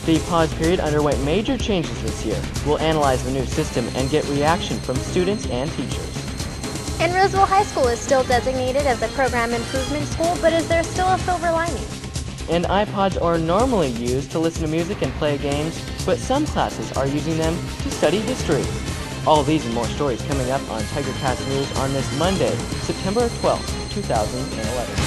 The PAWS period underwent major changes this year. We'll analyze the new system and get reaction from students and teachers. And Roseville High School is still designated as a program improvement school, but is there still a silver lining? And iPods are normally used to listen to music and play games, but some classes are using them to study history. All these and more stories coming up on TigerCast News on this Monday, September 12th, 2011.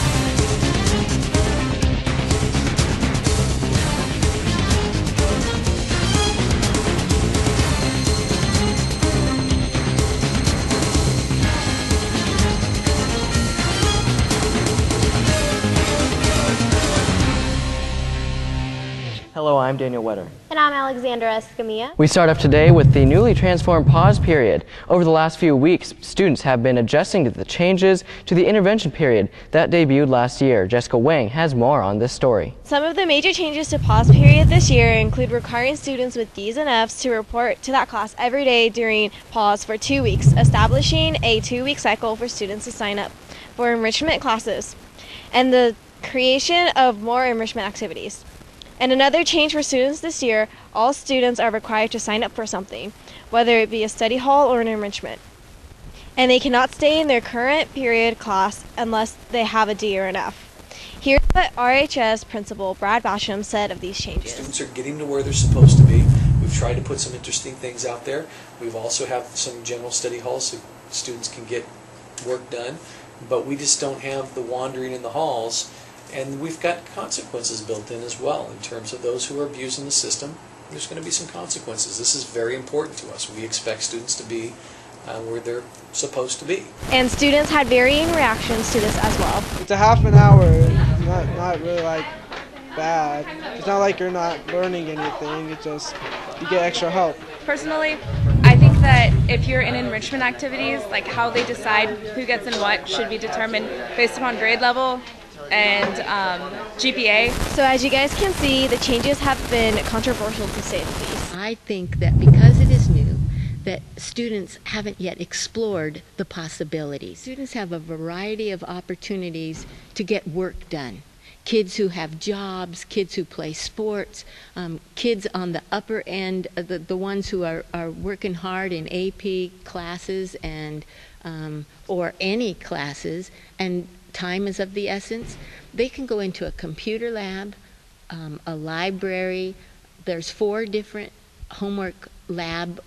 Hello, I'm Daniel Wetter. And I'm Alexandra Escamilla. We start off today with the newly transformed PAWS period. Over the last few weeks, students have been adjusting to the changes to the intervention period that debuted last year. Jessica Wang has more on this story. Some of the major changes to PAWS period this year include requiring students with D's and F's to report to that class every day during PAWS for 2 weeks, establishing a 2-week cycle for students to sign up for enrichment classes, and the creation of more enrichment activities. And another change for students this year, all students are required to sign up for something, whether it be a study hall or an enrichment. And they cannot stay in their current period class unless they have a D or an F. Here's what RHS Principal Brad Basham said of these changes. Students are getting to where they're supposed to be. We've tried to put some interesting things out there. We've also have some general study halls so students can get work done, but we just don't have the wandering in the halls. And we've got consequences built in as well in terms of those who are abusing the system. There's going to be some consequences. This is very important to us. We expect students to be where they're supposed to be. And students had varying reactions to this as well. It's a half an hour. It's not really like bad. It's not like you're not learning anything. It's just you get extra help. Personally, I think that if you're in enrichment activities, like how they decide who gets in what should be determined based upon grade level and GPA. So as you guys can see, the changes have been controversial to say the least. I think that because it is new, that students haven't yet explored the possibilities. Students have a variety of opportunities to get work done. Kids who have jobs, kids who play sports, kids on the upper end, the ones who are working hard in AP classes and or any classes, and time is of the essence. They can go into a computer lab, a library. There's 4 different homework lab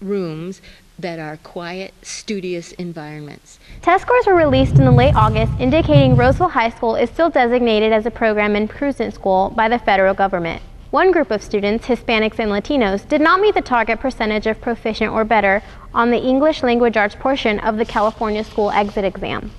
rooms that are quiet, studious environments. Test scores were released in late August, indicating Roseville High School is still designated as a program improvement school by the federal government. One group of students, Hispanics and Latinos, did not meet the target percentage of proficient or better on the English language arts portion of the California school exit exam,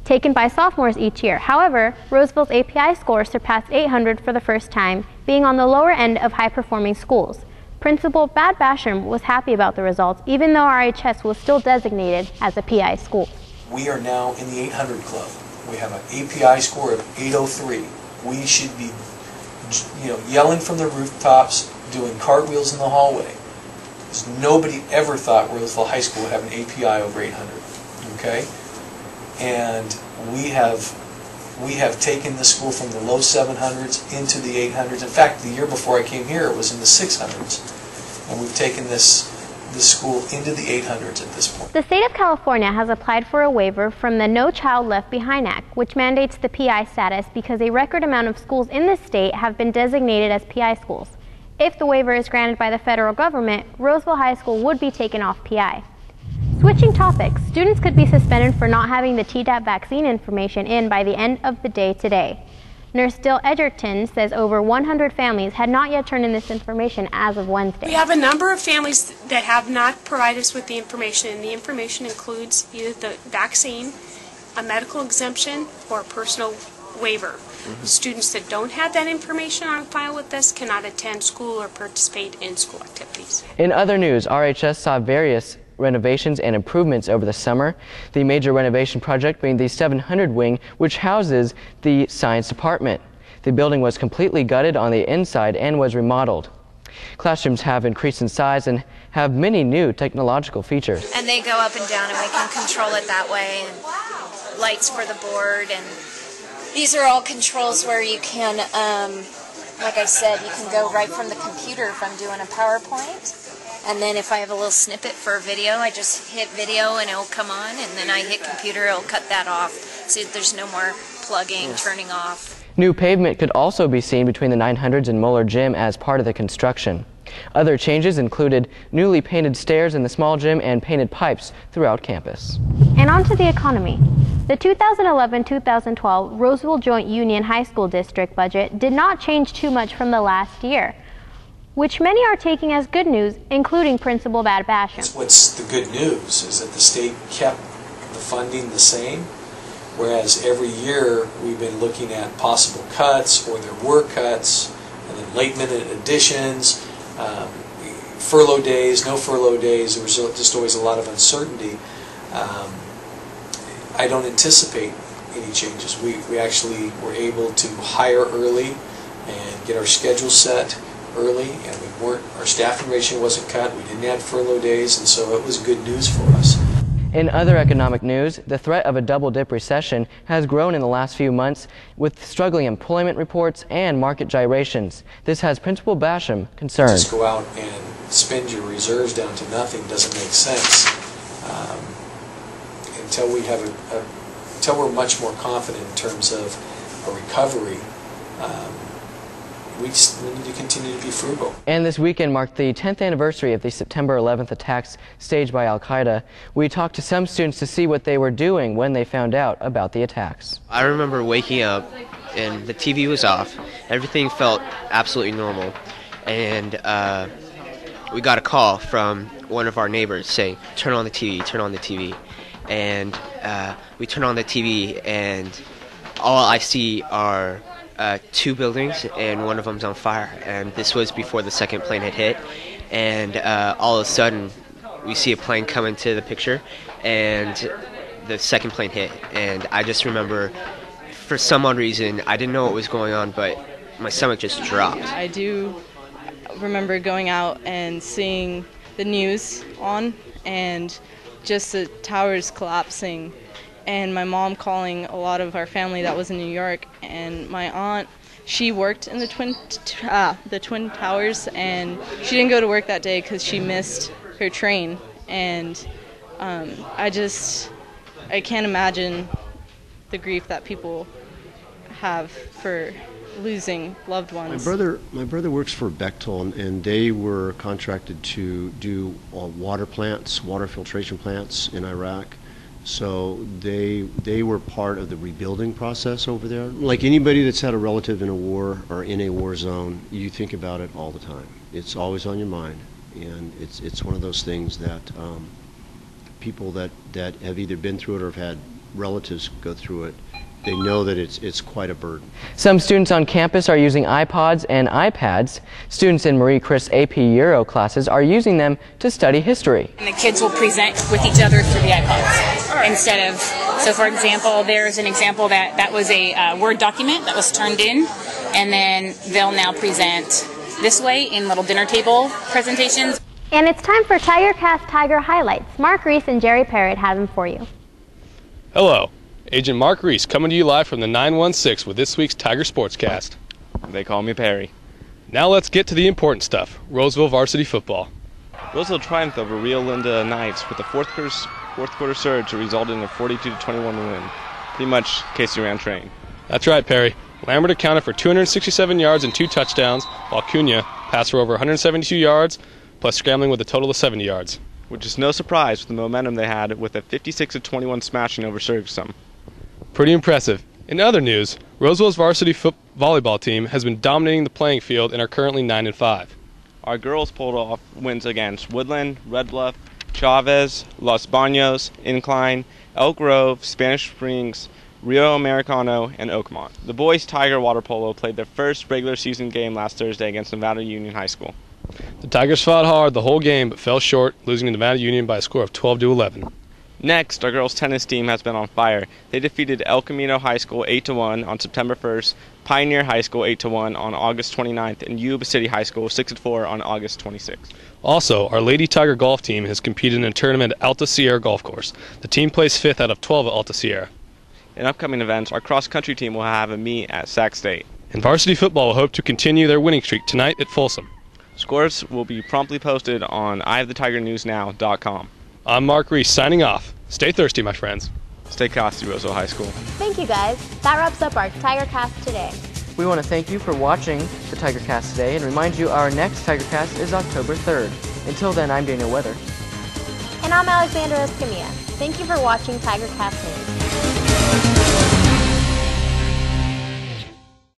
taken by sophomores each year. However, Roseville's API score surpassed 800 for the first time, being on the lower end of high-performing schools. Principal Brad Basham was happy about the results, even though RHS was still designated as a PI school. We are now in the 800 club. We have an API score of 803. We should be, yelling from the rooftops, doing cartwheels in the hallway. Because nobody ever thought Roseville High School would have an API over 800. Okay? And we have taken the school from the low 700s into the 800s. In fact, the year before I came here, it was in the 600s. And we've taken this school into the 800s at this point. The state of California has applied for a waiver from the No Child Left Behind Act, which mandates the PI status because a record amount of schools in this state have been designated as PI schools. If the waiver is granted by the federal government, Roseville High School would be taken off PI. Switching topics, students could be suspended for not having the Tdap vaccine information in by the end of the day today. Nurse Dill Edgerton says over 100 families had not yet turned in this information as of Wednesday. We have a number of families that have not provided us with the information, and the information includes either the vaccine, a medical exemption, or a personal waiver. Students that don't have that information on file with us cannot attend school or participate in school activities. In other news, RHS saw various renovations and improvements over the summer. The major renovation project being the 700 wing, which houses the science department. The building was completely gutted on the inside and was remodeled. Classrooms have increased in size and have many new technological features. And they go up and down, and we can control it that way, and lights for the board, and these are all controls where you can like I said, you can go right from the computer if I'm doing a PowerPoint. And then if I have a little snippet for a video, I just hit video and it'll come on, and then I hit computer, it'll cut that off. So there's no more plugging, turning off. New pavement could also be seen between the 900s and Moeller Gym as part of the construction. Other changes included newly painted stairs in the small gym and painted pipes throughout campus. And on to the economy. The 2011-2012 Roseville Joint Union High School District budget did not change too much from the last year, which many are taking as good news, including Principal Bad Basham. What's the good news is that the state kept the funding the same, whereas every year we've been looking at possible cuts, or there were cuts, and then late minute additions, furlough days, no furlough days. There was just always a lot of uncertainty. I don't anticipate any changes. We actually were able to hire early and get our schedule set early, and our staffing ratio wasn't cut. We didn't have furlough days, and so it was good news for us. In other economic news, the threat of a double-dip recession has grown in the last few months with struggling employment reports and market gyrations. This has Principal Basham concerned. Just go out and spend your reserves down to nothing doesn't make sense until we're much more confident in terms of a recovery. We need to continue to be frugal. And this weekend marked the 10th anniversary of the September 11th attacks staged by Al-Qaeda. We talked to some students to see what they were doing when they found out about the attacks. I remember waking up and the TV was off. Everything felt absolutely normal. And we got a call from one of our neighbors saying, "Turn on the TV, turn on the TV." And we turn on the TV and all I see are two buildings, and one of them's on fire. And this was before the second plane had hit. And all of a sudden, we see a plane come into the picture, and the second plane hit. And I just remember, for some odd reason, I didn't know what was going on, but my stomach just dropped. I do remember going out and seeing the news on, and just the towers collapsing. And my mom calling a lot of our family that was in New York, and my aunt, she worked in the Twin Towers, and she didn't go to work that day because she missed her train. And I can't imagine the grief that people have for losing loved ones. My brother works for Bechtel, and they were contracted to do water filtration plants in Iraq. So they were part of the rebuilding process over there. Like anybody that's had a relative in a war or in a war zone, you think about it all the time. It's always on your mind, and it's one of those things that people that have either been through it or have had relatives go through it, they know that it's quite a burden. Some students on campus are using iPods and iPads. Students in Marie Chris AP Euro classes are using them to study history. And the kids will present with each other through the iPods instead of, so for example, there's an example that was a Word document that was turned in, and then they'll now present this way in little dinner table presentations. And it's time for TigerCast Tiger Highlights. Mark Reese and Jerry Parrott have them for you. Hello. Agent Mark Reese coming to you live from the 916 with this week's Tiger Sportscast. They call me Perry. Now let's get to the important stuff, Roseville varsity football. Roseville triumphed over Rio Linda Knights with a fourth quarter surge that resulted in a 42-21 win. Pretty much Casey ran train. That's right, Perry. Lambert accounted for 267 yards and 2 touchdowns, while Cunha passed for over 172 yards, plus scrambling with a total of 70 yards. Which is no surprise with the momentum they had with a 56-21 smashing over Surgesum. Pretty impressive. In other news, Roseville's varsity volleyball team has been dominating the playing field and are currently 9-5. Our girls pulled off wins against Woodland, Red Bluff, Chavez, Los Banos, Incline, Elk Grove, Spanish Springs, Rio Americano, and Oakmont. The boys Tiger water polo played their first regular season game last Thursday against Nevada Union High School. The Tigers fought hard the whole game but fell short, losing to Nevada Union by a score of 12-11. Next, our girls' tennis team has been on fire. They defeated El Camino High School 8-1 on September 1st, Pioneer High School 8-1 on August 29th, and Yuba City High School 6-4 on August 26th. Also, our Lady Tiger golf team has competed in a tournament at Alta Sierra Golf Course. The team placed 5th out of 12 at Alta Sierra. In upcoming events, our cross-country team will have a meet at Sac State. And varsity football will hope to continue their winning streak tonight at Folsom. Scores will be promptly posted on IHaveTheTigerNewsNow.com. I'm Mark Reese signing off. Stay thirsty, my friends. Stay classy, Roseville High School. Thank you, guys. That wraps up our TigerCast today. We want to thank you for watching the TigerCast today and remind you our next TigerCast is October 3rd. Until then, I'm Daniel Weather. And I'm Alexandra Escamilla. Thank you for watching TigerCast News.